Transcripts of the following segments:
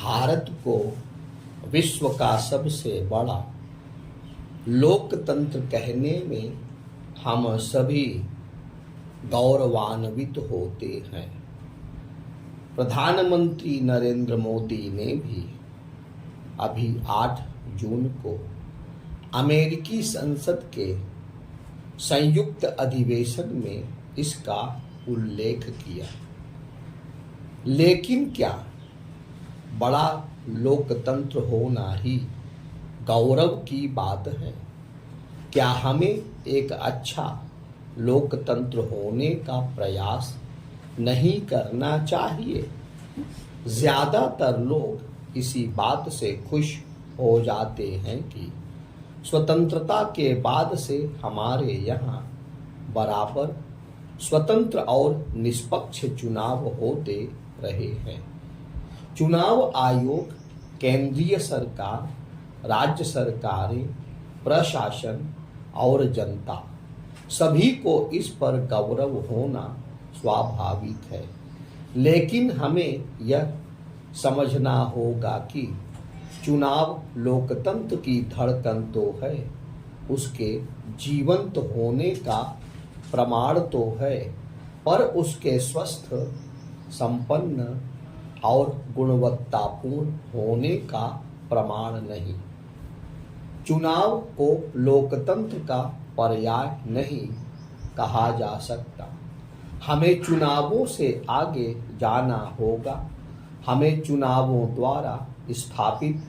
भारत को विश्व का सबसे बड़ा लोकतंत्र कहने में हम सभी गौरवान्वित होते हैं। प्रधानमंत्री नरेंद्र मोदी ने भी अभी 8 जून को अमेरिकी संसद के संयुक्त अधिवेशन में इसका उल्लेख किया। लेकिन क्या बड़ा लोकतंत्र होना ही गौरव की बात है? क्या हमें एक अच्छा लोकतंत्र होने का प्रयास नहीं करना चाहिए? ज्यादातर लोग इसी बात से खुश हो जाते हैं कि स्वतंत्रता के बाद से हमारे यहाँ बराबर स्वतंत्र और निष्पक्ष चुनाव होते रहे हैं। चुनाव आयोग, केंद्रीय सरकार, राज्य सरकारें, प्रशासन और जनता सभी को इस पर गौरव होना स्वाभाविक है। लेकिन हमें यह समझना होगा कि चुनाव लोकतंत्र की धड़कन तो है, उसके जीवंत होने का प्रमाण तो है, पर उसके स्वस्थ, संपन्न और गुणवत्तापूर्ण होने का प्रमाण नहीं। चुनाव को लोकतंत्र का पर्याय नहीं कहा जा सकता। हमें चुनावों से आगे जाना होगा। हमें चुनावों द्वारा स्थापित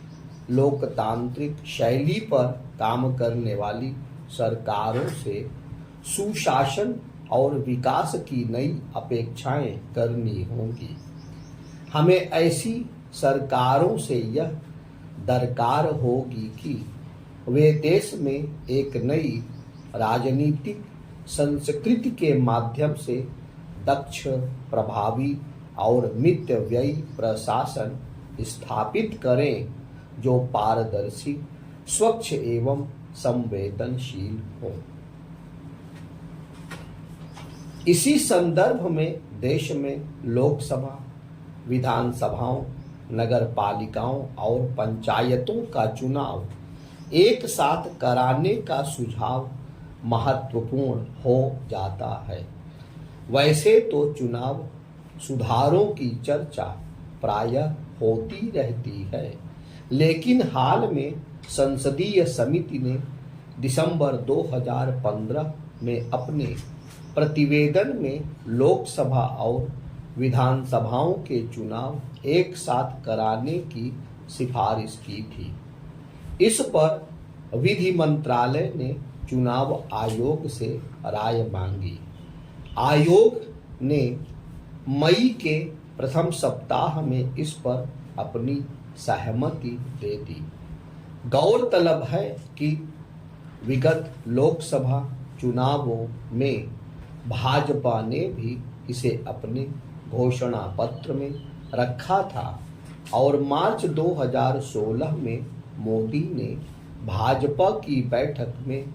लोकतांत्रिक शैली पर काम करने वाली सरकारों से सुशासन और विकास की नई अपेक्षाएं करनी होंगी। हमें ऐसी सरकारों से यह दरकार होगी कि वे देश में एक नई राजनीतिक संस्कृति के माध्यम से दक्ष, प्रभावी और मितव्ययी प्रशासन स्थापित करें, जो पारदर्शी, स्वच्छ एवं संवेदनशील हो। इसी संदर्भ में देश में लोकसभा, विधानसभाओं, नगर पालिकाओं और पंचायतों का चुनाव एक साथ कराने का सुझाव महत्वपूर्ण हो जाता है। वैसे तो चुनाव सुधारों की चर्चा प्रायः होती रहती है, लेकिन हाल में संसदीय समिति ने दिसंबर 2015 में अपने प्रतिवेदन में लोकसभा और विधानसभाओं के चुनाव एक साथ कराने की सिफारिश की थी। इस पर विधि मंत्रालय ने चुनाव आयोग से राय मांगी। आयोग ने मई के प्रथम सप्ताह में इस पर अपनी सहमति दे दी। गौरतलब है कि विगत लोकसभा चुनावों में भाजपा ने भी इसे अपने घोषणा पत्र में रखा था और मार्च 2016 में मोदी ने भाजपा की बैठक में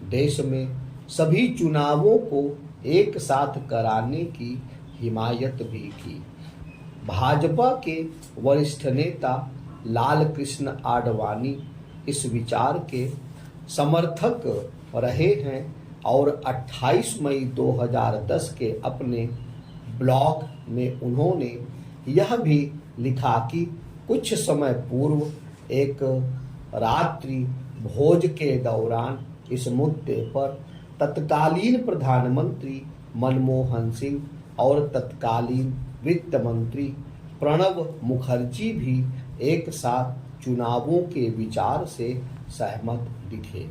देश में सभी चुनावों को एक साथ कराने की हिमायत भी की। भाजपा के वरिष्ठ नेता लाल कृष्ण आडवाणी इस विचार के समर्थक रहे हैं और 28 मई 2010 के अपने ब्लॉग में उन्होंने यह भी लिखा कि कुछ समय पूर्व एक रात्रि भोज के दौरान इस मुद्दे पर तत्कालीन प्रधानमंत्री मनमोहन सिंह और तत्कालीन वित्त मंत्री प्रणब मुखर्जी भी एक साथ चुनावों के विचार से सहमत दिखे।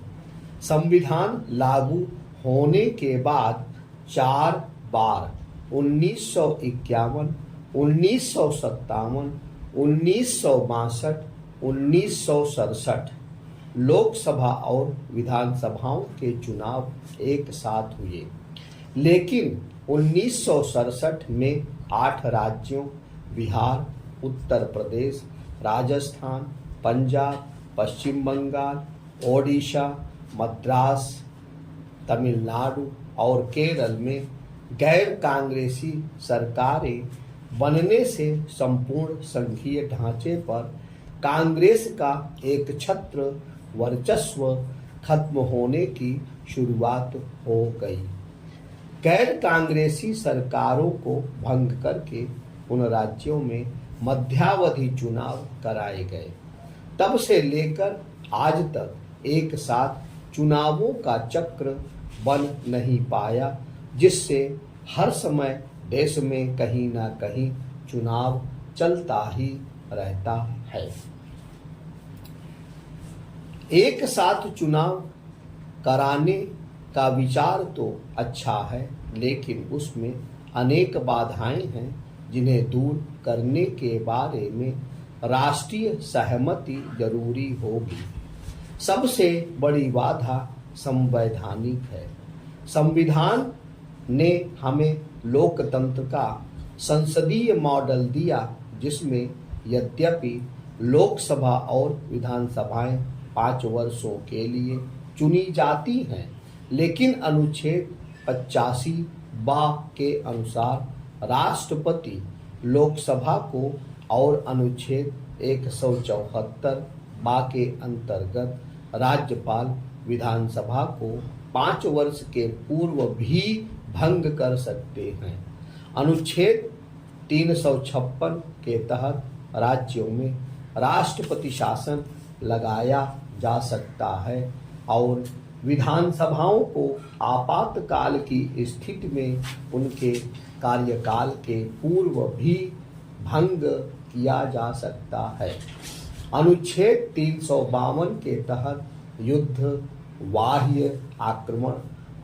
संविधान लागू होने के बाद 4 बार 1951, 1957, 1962, 1967 लोकसभा और विधानसभाओं के चुनाव एक साथ हुए, लेकिन 1967 में 8 राज्यों बिहार, उत्तर प्रदेश, राजस्थान, पंजाब, पश्चिम बंगाल, ओडिशा, मद्रास, तमिलनाडु और केरल में गैर कांग्रेसी सरकारें बनने से संपूर्ण संघीय ढांचे पर कांग्रेस का एक छत्र वर्चस्व खत्म होने की शुरुआत हो गई। गैर कांग्रेसी सरकारों को भंग करके उन राज्यों में मध्यावधि चुनाव कराए गए। तब से लेकर आज तक एक साथ चुनावों का चक्र बन नहीं पाया, जिससे हर समय देश में कहीं ना कहीं चुनाव चलता ही रहता है। एक साथ चुनाव कराने का विचार तो अच्छा है, लेकिन उसमें अनेक बाधाएं हैं जिन्हें दूर करने के बारे में राष्ट्रीय सहमति जरूरी होगी। सबसे बड़ी बाधा संवैधानिक है। संविधान ने हमें लोकतंत्र का संसदीय मॉडल दिया, जिसमें यद्यपि लोकसभा और विधानसभाएं 5 वर्षों के लिए चुनी जाती हैं, लेकिन अनुच्छेद 85 के अनुसार राष्ट्रपति लोकसभा को और अनुच्छेद 174 के अंतर्गत राज्यपाल विधानसभा को 5 वर्ष के पूर्व भी भंग कर सकते हैं। अनुच्छेद 356 के तहत राज्यों में राष्ट्रपति शासन लगाया जा सकता है और विधानसभाओं को आपातकाल की स्थिति में उनके कार्यकाल के पूर्व भी भंग किया जा सकता है। अनुच्छेद 352 के तहत युद्ध, बाह्य आक्रमण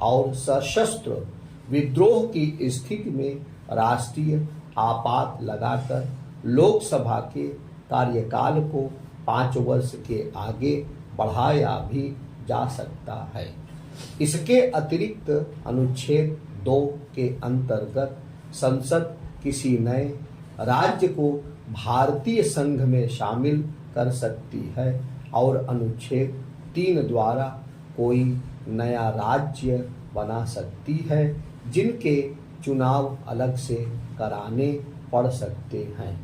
और सशस्त्र विद्रोह की स्थिति में राष्ट्रीय आपात लगाकर लोकसभा के कार्यकाल को 5 वर्ष के आगे बढ़ाया भी जा सकता है। इसके अतिरिक्त अनुच्छेद 2 के अंतर्गत संसद किसी नए राज्य को भारतीय संघ में शामिल कर सकती है और अनुच्छेद 3 द्वारा कोई नया राज्य बना सकती है, जिनके चुनाव अलग से कराने पड़ सकते हैं।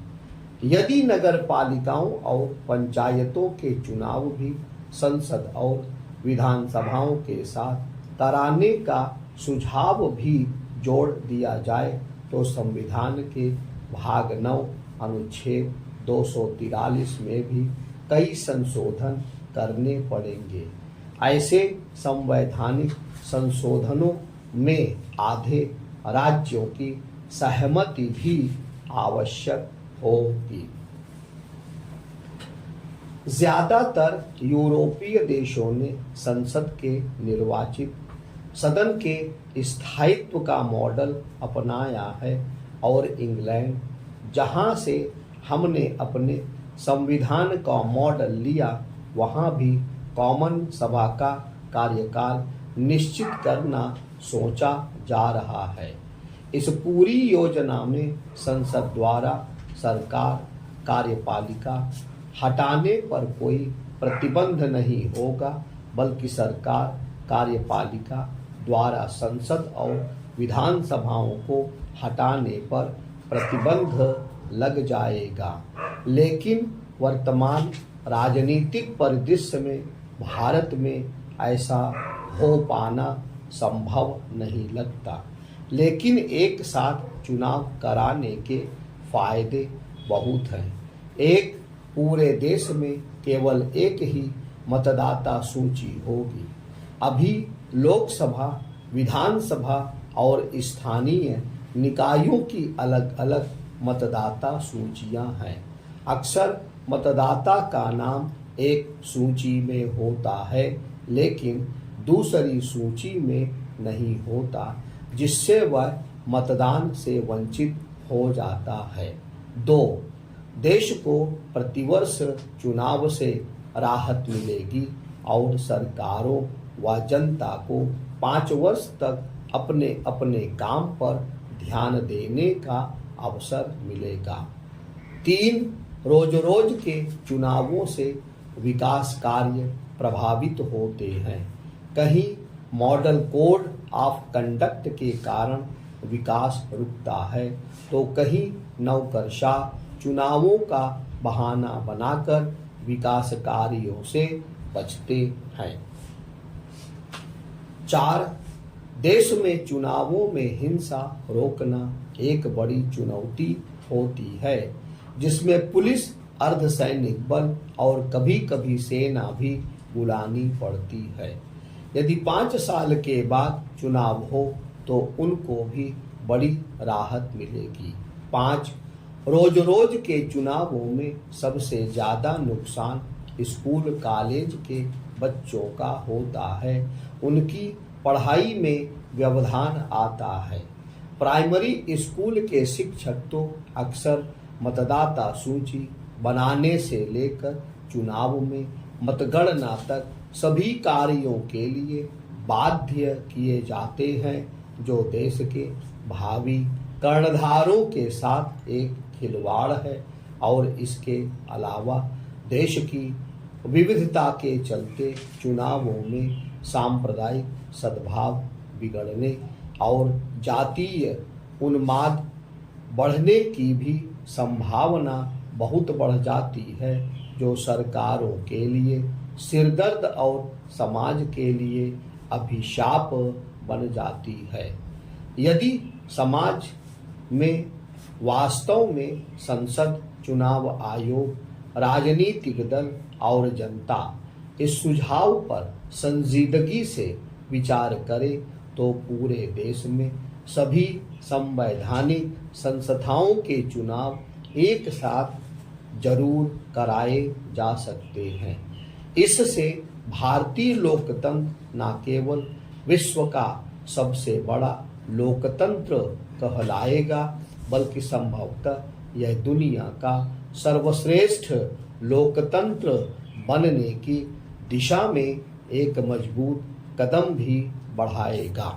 यदि नगर पालिकाओं और पंचायतों के चुनाव भी संसद और विधानसभाओं के साथ कराने का सुझाव भी जोड़ दिया जाए तो संविधान के भाग 9 अनुच्छेद 243 में भी कई संशोधन करने पड़ेंगे। ऐसे संवैधानिक संशोधनों में आधे राज्यों की सहमति भी आवश्यक होगी। ज्यादातर यूरोपीय देशों ने संसद के निर्वाचित सदन के स्थायित्व का मॉडल अपनाया है और इंग्लैंड, जहां से हमने अपने संविधान का मॉडल लिया, वहां भी कॉमन सभा का कार्यकाल निश्चित करना सोचा जा रहा है। इस पूरी योजना में संसद द्वारा सरकार कार्यपालिका हटाने पर कोई प्रतिबंध नहीं होगा, बल्कि सरकार कार्यपालिका द्वारा संसद और विधानसभाओं को हटाने पर प्रतिबंध लग जाएगा। लेकिन वर्तमान राजनीतिक परिदृश्य में भारत में ऐसा हो पाना संभव नहीं लगता। लेकिन एक साथ चुनाव कराने के फायदे बहुत हैं। एक, पूरे देश में केवल एक ही मतदाता सूची होगी। अभी लोकसभा, विधानसभा और स्थानीय निकायों की अलग अलग मतदाता सूचियां हैं। अक्सर मतदाता का नाम एक सूची में होता है, लेकिन दूसरी सूची में नहीं होता, जिससे वह मतदान से वंचित हो जाता है। 2, देश को प्रतिवर्ष चुनाव से राहत मिलेगी और सरकारों व जनता को 5 वर्ष तक अपने अपने काम पर ध्यान देने का अवसर मिलेगा। 3, रोज रोज के चुनावों से विकास कार्य प्रभावित होते हैं। कहीं मॉडल कोड ऑफ कंडक्ट के कारण विकास रुकता है तो कहीं नौकरशाह चुनावों का बहाना बनाकर विकास कार्यों से बचते हैं। 4. देश में चुनावों में हिंसा रोकना एक बड़ी चुनौती होती है, जिसमें पुलिस, अर्धसैनिक बल और कभी कभी सेना भी बुलानी पड़ती है। यदि 5 साल के बाद चुनाव हो तो उनको भी बड़ी राहत मिलेगी। 5. रोज रोज के चुनावों में सबसे ज्यादा नुकसान स्कूल कॉलेज के बच्चों का होता है। उनकी पढ़ाई में व्यवधान आता है। प्राइमरी स्कूल के शिक्षक तो अक्सर मतदाता सूची बनाने से लेकर चुनाव में मतगणना तक सभी कार्यों के लिए बाध्य किए जाते हैं, जो देश के भावी कर्णधारों के साथ एक खिलवाड़ है और इसके अलावा देश की विविधता के चलते चुनावों में सांप्रदायिक सद्भाव बिगड़ने और जातीय उन्माद बढ़ने की भी संभावना बहुत बढ़ जाती है, जो सरकारों के लिए सिरदर्द और समाज के लिए अभिशाप बन जाती है। यदि समाज में वास्तव में संसद, चुनाव आयोग, राजनीतिक दल और जनता इस सुझाव पर संजीदगी से विचार करे तो पूरे देश में सभी संवैधानिक संस्थाओं के चुनाव एक साथ जरूर कराए जा सकते हैं। इससे भारतीय लोकतंत्र न केवल विश्व का सबसे बड़ा लोकतंत्र कहलाएगा, बल्कि संभवतः यह दुनिया का सर्वश्रेष्ठ लोकतंत्र बनने की दिशा में एक मजबूत कदम भी बढ़ाएगा।